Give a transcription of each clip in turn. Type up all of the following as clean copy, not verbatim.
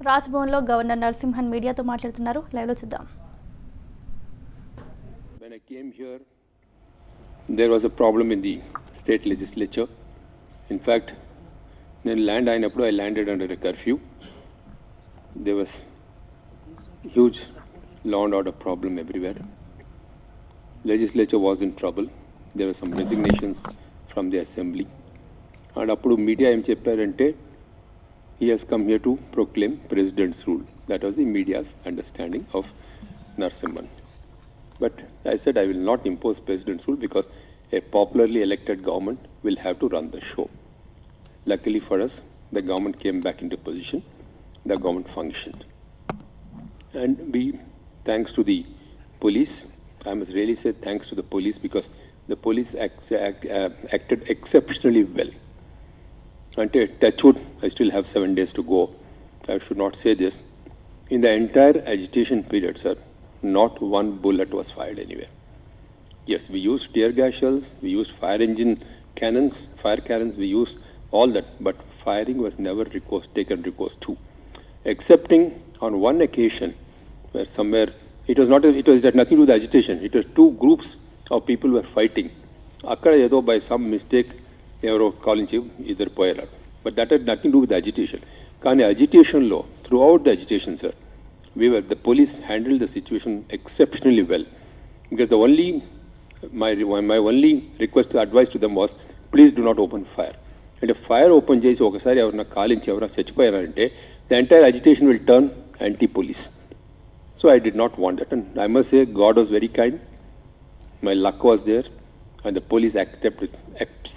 Raj Bhavan lo Governor Narasimhan media to మాట్లాడుతున్నారు live లో చూద్దాం. When I came here, there was a problem in the state legislature. In fact, when I landed under a curfew. There was huge law and order problem everywhere. Legislature was in trouble. There were some resignations from the assembly. And appudu media em chepparante, he has come here to proclaim president's rule. That was the media's understanding of Narasimhan. But I said I will not impose president's rule because a popularly elected government will have to run the show. Luckily for us, the government came back into position. The government functioned. And we, thanks to the police, I must really say thanks to the police because the police acted exceptionally well. Until touchwood, I still have 7 days to go. I should not say this. In the entire agitation period, sir, not one bullet was fired anywhere. Yes, we used tear gas shells, we used fire cannons, we used all that, but firing was never taken recourse to. Excepting on one occasion, where somewhere, it had nothing to do with agitation, it was two groups of people were fighting. Akkada edo by some mistake, evaro calling either poyaru. But that had nothing to do with agitation. Kani agitation law, throughout the agitation, sir, the police handled the situation exceptionally well. Because my only request, advice to them was, please do not open fire. And if fire open chesi okasari evarna kaalinchi evara chachipayarante, the entire agitation will turn anti-police. So I did not want that. And I must say, God was very kind. My luck was there. And the police acted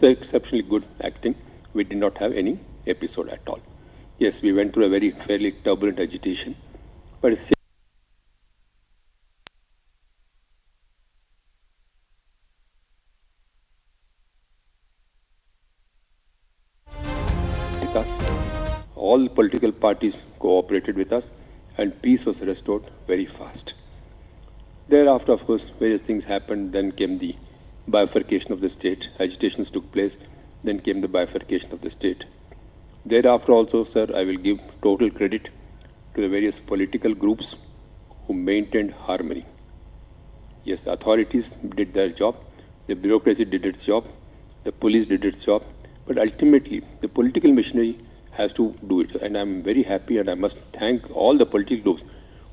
exceptionally good acting. We did not have any episode at all. Yes, we went through a very fairly turbulent agitation. But it's with us. All political parties cooperated with us and peace was restored very fast. Thereafter, of course, various things happened. Then came the bifurcation of the state. Agitations took place. Then came the bifurcation of the state. Thereafter also, sir, I will give total credit to the various political groups who maintained harmony. Yes, the authorities did their job. The bureaucracy did its job. The police did its job. But ultimately, the political machinery has to do it. And I'm very happy and I must thank all the political groups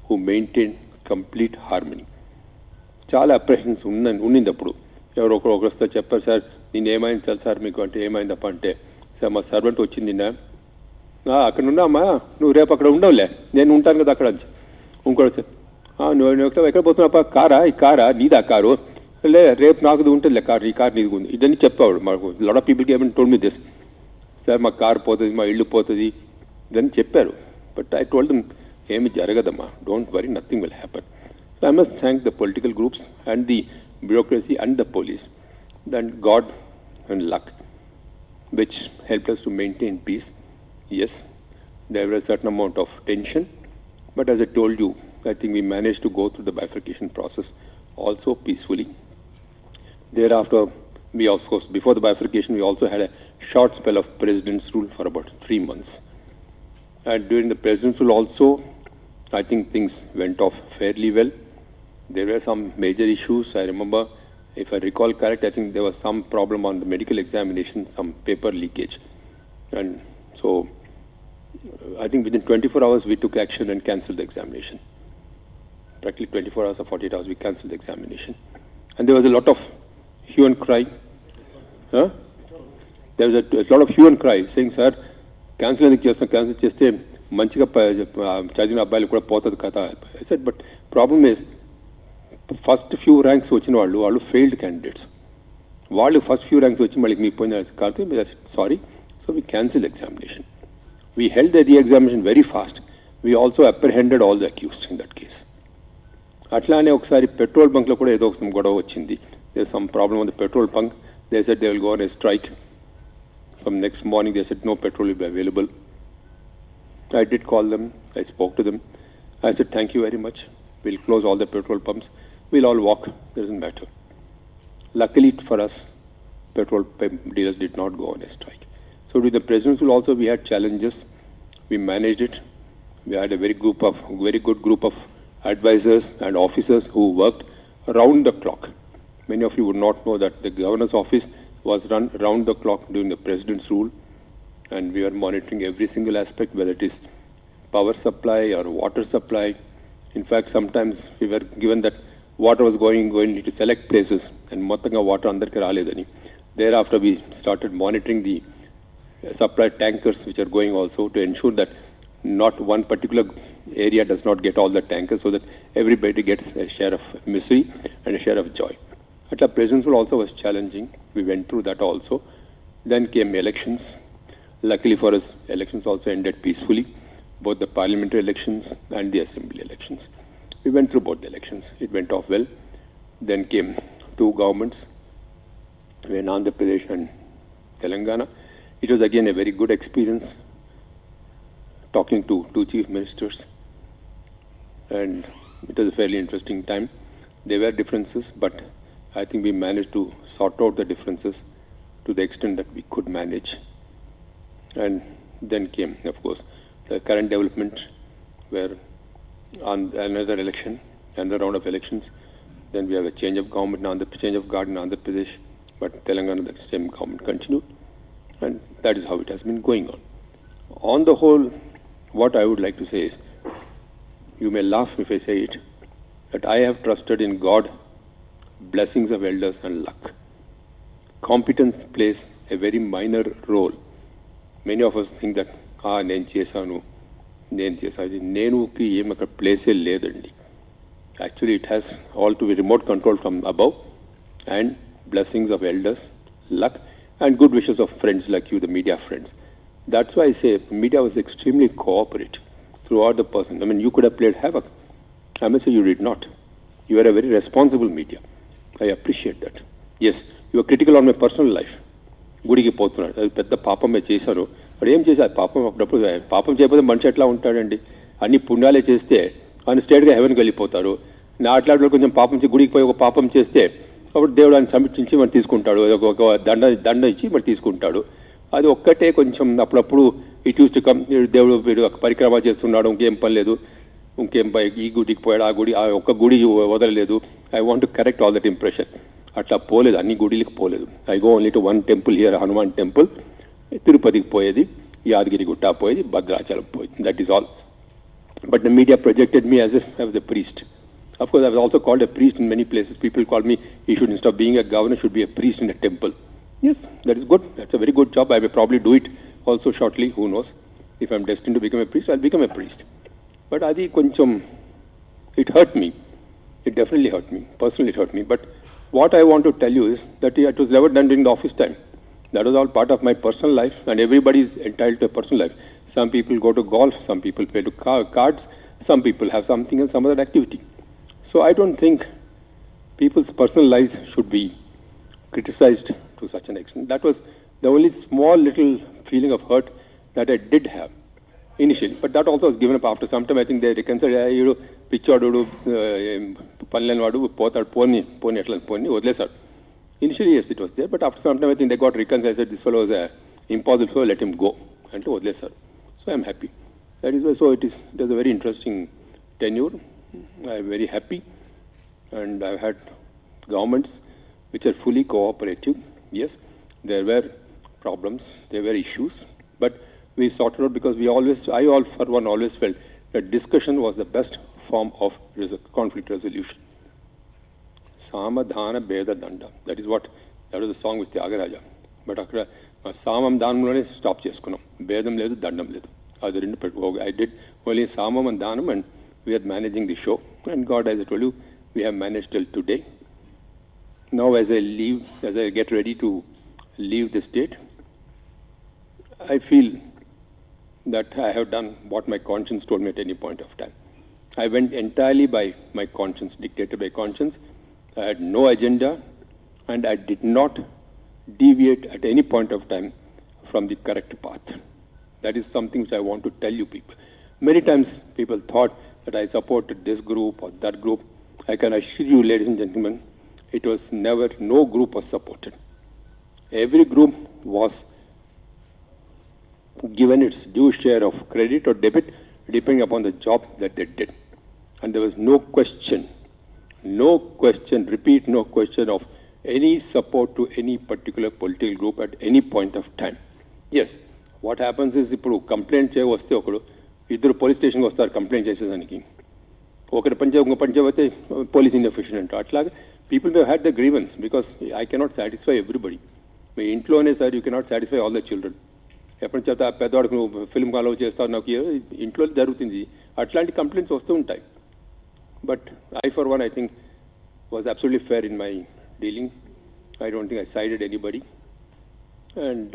who maintained complete harmony. Chala apprehensions ఉన్నప్పుడు ఎవరో ఒకరు వస్తే చెప్పారు, sir నేను ఏమైంది తెలుసు sir మీకు అంటే ఏమైందప్ప అంటే, సార్ మా సర్వెంట్ వచ్చింది నిన్న, అక్కడ ఉన్నామా నువ్వు రేపు అక్కడ ఉండవులే నేను ఉంటాను కదా అక్కడ అని. ఇంకోటి సార్ నువ్వు ఎక్కడ పోతున్నావా, ఈ కారా నీదా కారు, లే రేపు నాకు ఉంటుందిలే కారు, ఈ కారు నీది ఉంది, ఇదని చెప్పాడు మాకు. లాట్ ఆఫ్ పీపుల్కి ఏమైనా టోల్డ్ మీ దిస్, సార్ మా కారు పోతుంది, మా ఇల్లు పోతుంది ఇదని చెప్పారు. బట్ ఐ టోల్డ్ దెమ్ ఏమి జరగదమ్మా, don't worry, nothing will happen. So I must thank the political groups and the bureaucracy and the police, then God and luck, which helped us to maintain peace. Yes, there was a certain amount of tension, but as I told you, I think we managed to go through the bifurcation process also peacefully. Thereafter, we of course, before the bifurcation, we also had a short spell of president's rule for about 3 months. And during the president's rule also, I think things went off fairly well. There were some major issues. I remember, if I recall correct, I think there was some problem on the medical examination, some paper leakage. And so, I think within 24 hours we took action and cancelled the examination. Practically 24 hours or 48 hours we cancelled the examination. And there was a lot of hue and cry. There was a lot of hue and cry saying, sir, cancel cheste మంచిగా చదివిన అబ్బాయిలు కూడా పోతుంది కదా. I said, but problem is, first few ranks వచ్చిన వాళ్ళు failed candidates. వాళ్ళు first few ranks వచ్చి మళ్ళీ మీకు పోయిన కాబట్టి sorry, so we cancel examination. We held the re-examination very fast. We also apprehended all the accused in that case. అట్లానే ఒకసారి పెట్రోల్ బంక్లో కూడా ఏదో ఒక గొడవ వచ్చింది. There some problem on the petrol bunk. They said they will go on a strike. From next morning they said no petrol will be available. I did call them, I spoke to them. I said, thank you very much. We'll close all the petrol pumps. We'll all walk. Doesn't matter. Luckily for us, petrol dealers did not go on a strike. So with the president's rule also, we had challenges. We managed it. We had a very good group of advisors and officers who worked round the clock. Many of you would not know that the governor's office was run round the clock during the president's rule, and we were monitoring every single aspect, whether it is power supply or water supply. In fact, sometimes we were given that water was going into select places and mottanga water andarki raledani. Thereafter, we started monitoring the supply tankers which are going also to ensure that not one particular area does not get all the tankers, so that everybody gets a share of misery and a share of joy. At the president's rule also was challenging. We went through that also. Then came elections. Luckily for us, elections also ended peacefully, both the parliamentary elections and the assembly elections. We went through both the elections. It went off well. Then came two governments, in Andhra Pradesh and Telangana. It was again a very good experience talking to two chief ministers, and it was a fairly interesting time. There were differences, but I think we managed to sort out the differences to the extent that we could manage. And then came, of course, the current development, where on another election, another round of elections, then we have a change of government, change of guard in Andhra Pradesh, but Telangana, the same government continued, and that is how it has been going on. On the whole, what I would like to say is, you may laugh if I say it, that I have trusted in God, blessings of elders and luck. Competence plays a very minor role. Many of us think that, నేను చేశాను, నేనుకి ఏం అక్కడ ప్లేసే లేదండి. Actually, it has all to be remote control from above, and blessings of elders, luck, and good wishes of friends like you, the media friends. That's why I say media was extremely cooperative throughout the person. I mean, you could have played havoc. I must say you did not. You are a very responsible media. I appreciate that. Yes, you are critical on my personal life. గుడికి పోతున్నాడు, అది పెద్ద పాపమే చేశాను. వాడు ఏం చేశారు? పాపం అప్పుడప్పుడు పాపం చేయకపోతే మనిషి ఎట్లా ఉంటాడండి? అన్ని పుణ్యాలే చేస్తే ఆయన స్ట్రేట్గా హెవెన్కి వెళ్ళిపోతారు. నా అట్లాంటి కొంచెం పాపం గుడికి పోయి ఒక పాపం చేస్తే అప్పుడు దేవుడు ఆయన సమీక్షించి మరి తీసుకుంటాడు, ఒక దండ ఇచ్చి మరి తీసుకుంటాడు. అది ఒక్కటే కొంచెం అప్పుడప్పుడు ఇట్ యూస్ టు కమ్, దేవుడు వీడు పరిక్రమ చేస్తున్నాడు, ఇంకేం పని లేదు, ఇంకేం ఈ గుడికి పోయాడు, ఆ గుడి, ఆ ఒక్క గుడి వదలలేదు. I want to correct all that impression. అట్లా పోలేదు, అన్ని గుడిలకు పోలేదు. I go only to one temple here, Hanuman temple. తిరుపతికి పోయేది, యాదగిరి గుట్ట పోయేది, భద్రాచలం పోయేది. That is all. But the media projected me as a the priest. Of course, I was also called a priest in many places. People call me, you should, instead of being a governor, should be a priest in a temple. Yes, that is good. That's a very good job. I may probably do it also shortly. Who knows? If I'm destined to become a priest, I'll become a priest. But Adi koncham, it hurt me. It definitely hurt me. Personally, it hurt me. But what I want to tell you is that it was never done during the office time. That was all part of my personal life, and everybody is entitled to a personal life. Some people go to golf, some people play to cards, some people have something and some other activity. So I don't think people's personal lives should be criticized to such an extent. That was the only small little feeling of hurt that I did have initially. But that also was given up after some time. I think they reconciled, pichodu, panlanwadu, potadu, poni atla poni, odlesaru. Initially, yes, it was there, but after some time, I think they got reconciled. I said, this fellow was an impossible fellow, let him go. And to odlesaru. So I'm happy. That is why, so it was a very interesting tenure. I'm very happy, and I've had governments which are fully cooperative. Yes, there were problems, there were issues, but we sorted out because I for one always felt that discussion was the best form of conflict resolution. Samadhana Beda Danda. That was the song with Tyagaraja. But Samam Danam stop cheskunam. Bedam ledu, Dandam ledu. I did only Samam and Danam, and we are managing the show. And God, as I told you, we have managed till today. Now as I get ready to leave the state, I feel that I have done what my conscience told me at any point of time. I went entirely by my conscience, dictated by conscience. I had no agenda, and I did not deviate at any point of time from the correct path. That is something which I want to tell you people. Many times people thought that I supported this group or that group. I can assure you, ladies and gentlemen, it was never, no group was supported. Every group was given its due share of credit or debit depending upon the job that they did. And there was no question, repeat, no question of any support to any particular political group at any point of time. Yes, what happens is, ఇప్పుడు complaint వస్తే ఒకడు ఇద్దరు police స్టేషన్కి వస్తారు complaint చేసేదానికి. ఒకటి ఇంకో అయితే పోలీస్ ఇన్ఎఫిషియెంట్. అట్లాగే people may had the grievance because I cannot satisfy everybody. మీ ఇంట్లోనే sir you cannot satisfy all the children. ఎప్పటి చేత పెద్దవాడికి నువ్వు ఫిల్మ్ కాలో చేస్తావు, నాకు ఇంట్లో జరుగుతుంది. అట్లాంటి కంప్లైంట్స్ వస్తూ ఉంటాయి. But I for one I think was absolutely fair in my dealing. I don't think I sided anybody. And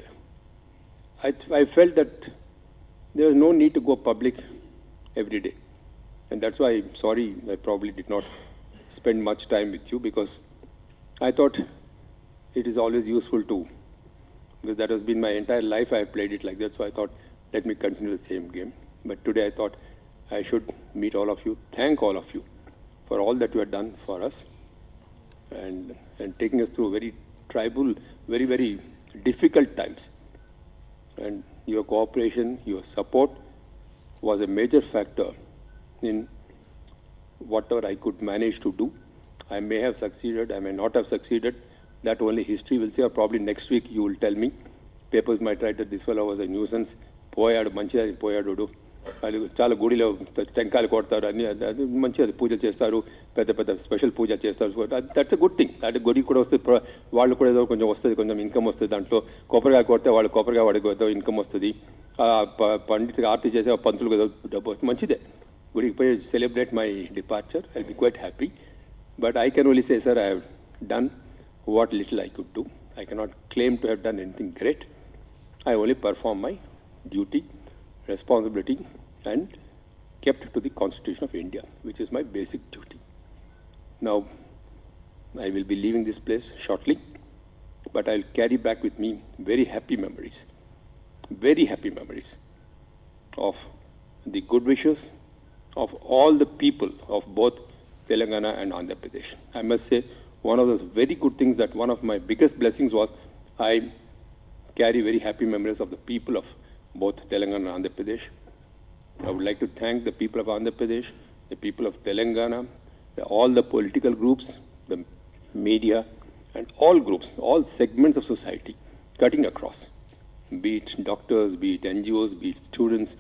I felt that there was no need to go public every day. And that's why I'm sorry I probably did not spend much time with you, because I thought it is always useful to, because that has been my entire life I have played it like that. So I thought, let me continue the same game. But today I thought I should meet all of you, thank all of you for all that you have done for us. And taking us through very tribal, very, very difficult times. And your cooperation, your support was a major factor in whatever I could manage to do. I may have succeeded, I may not have succeeded. That only history will say, or probably next week you will tell me. Papers might write that this fellow was a nuisance. పోయాడు మంచిగా పోయాడు, వాళ్ళు చాలా గుడిలో టెంకాయలు కొడతారు, అన్ని మంచిగా పూజలు చేస్తారు, పెద్ద పెద్ద స్పెషల్ పూజ చేస్తారు. That's a good thing. అంటే గుడికి కూడా వస్తుంది, వాళ్ళు కూడా ఏదో కొంచెం వస్తుంది, కొంచెం ఇన్కమ్ వస్తుంది. దాంట్లో కొబ్బరికాయ కొడితే వాళ్ళు కొబ్బరికాయ వాడికి ఏదో ఇన్కమ్ వస్తుంది. పండితుకి ఆర్తి చేసే పంతులకు ఏదో డబ్బు వస్తుంది, మంచిదే. గుడికి పోయి celebrate my departure, I be quite happy. But I can only say sir, I have done what little I could do. I cannot claim to have done anything great. I only perform my duty, responsibility, and kept to the Constitution of India, which is my basic duty. Now, I will be leaving this place shortly, but I'll carry back with me very happy memories of the good wishes of all the people of both Telangana and Andhra Pradesh. I must say, one of those very good things, that one of my biggest blessings was I carry very happy memories of the people of both Telangana and Andhra Pradesh. I would like to thank the people of Andhra Pradesh, the people of Telangana, all the political groups, the media, and all groups, all segments of society, cutting across. Be it doctors, be it NGOs, be it students,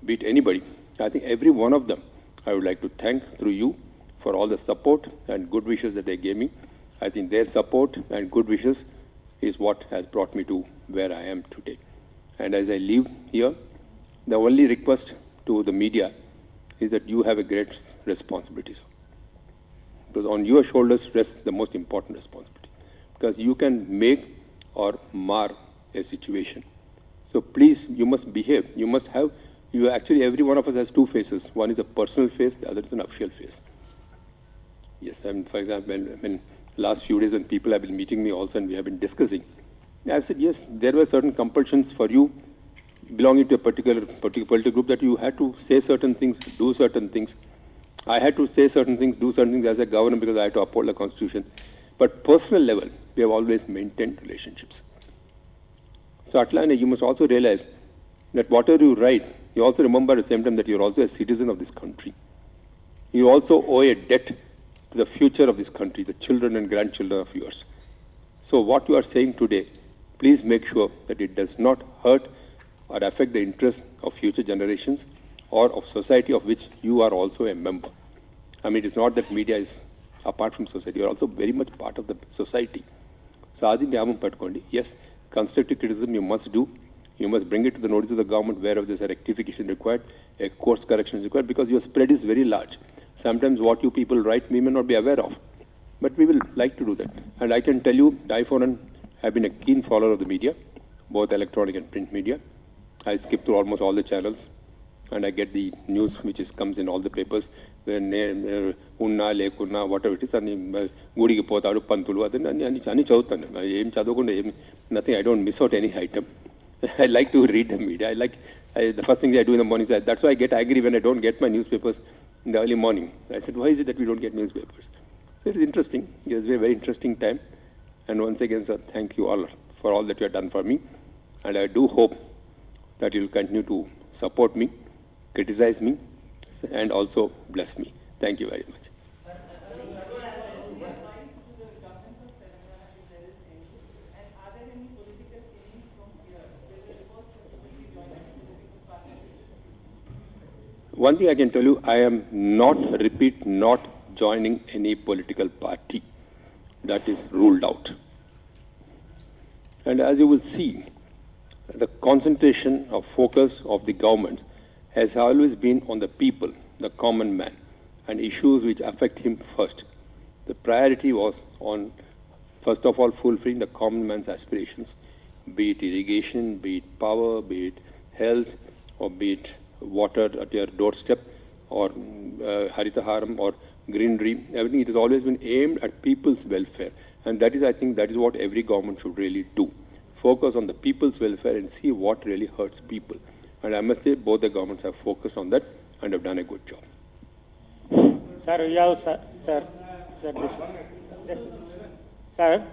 be it anybody. I think every one of them I would like to thank through you for all the support and good wishes that they gave me. I think their support and good wishes is what has brought me to where I am today. And as I leave here, the only request to the media is that you have a great responsibility, sir. Because on your shoulders rests the most important responsibility. Because you can make or mar a situation. So please, you must behave. You must have, actually every one of us has two faces. One is a personal face, the other is an official face. Yes, and for example, when last few days when people have been meeting me also and we have been discussing, I have said, yes, there were certain compulsions for you belonging to a particular political group, that you had to say certain things, do certain things. I had to say certain things, do certain things as a governor, because I had to uphold the Constitution. But personal level, we have always maintained relationships. So Atlanta, you must also realize that whatever you write, you also remember at the same time that you are also a citizen of this country. You also owe a debt to the future of this country, the children and grandchildren of yours. So what you are saying today, please make sure that it does not hurt or affect the interests of future generations or of society of which you are also a member. I mean, it is not that media is apart from society, you are also very much part of the society. So adi gnapam pattukondi. Yes, constructive criticism you must do. You must bring it to the notice of the government wherever there is a rectification required, a course correction is required, because your spread is very large. Sometimes what you people write we may not be aware of, but we will like to do that. And I can tell you, I for one have been a keen follower of the media, both electronic and print media. I skip through almost all the channels and I get the news which comes in all the papers. Unna, lekunna, whatever it is, gudiki potadu, pantulu, ani chadutanu. Em chadukunda, nothing, I don't miss out any item. I like to read the media. The first thing I do in the morning is that's why I get angry when I don't get my newspapers in the early morning. I said, why is it that we don't get newspapers? So it is interesting. It has been a very interesting time. And once again, sir, thank you all for all that you have done for me. And I do hope that you will continue to support me, criticize me and also bless me. Thank you very much. One thing I can tell you, I am not joining any political party. That is ruled out. And as you will see, the concentration of focus of the government has always been on the people, the common man, and issues which affect him first. The priority was on, first of all, fulfilling the common man's aspirations, be it irrigation, be it power, be it health, or be it water at your doorstep, or Haritaharam, or greenery. Everything, it has always been aimed at people's welfare. And that is, I think, that is what every government should really do. Focus on the people's welfare and see what really hurts people. And I must say, both the governments have focused on that and have done a good job. Sir, you have, sir, this, sir.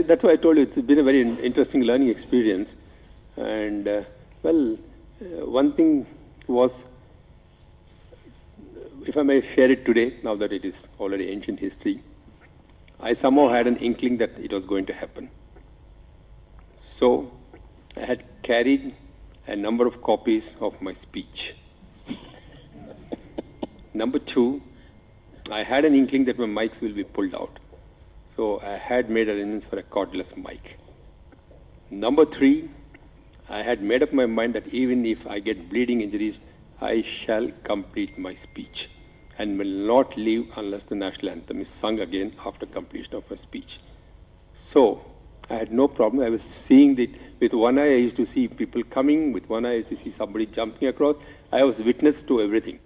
That's why I told you it's been a very interesting learning experience. And one thing was, if I may share it today, now that it is already ancient history, I somehow had an inkling that it was going to happen. So I had carried a number of copies of my speech. Number two, I had an inkling that my mics will be pulled out. So I had made arrangements for a cordless mic. Number three, I had made up my mind that even if I get bleeding injuries, I shall complete my speech and will not leave unless the national anthem is sung again after completion of my speech. So I had no problem. I was seeing it. With one eye I used to see people coming, with one eye I used to see somebody jumping across. I was witness to everything.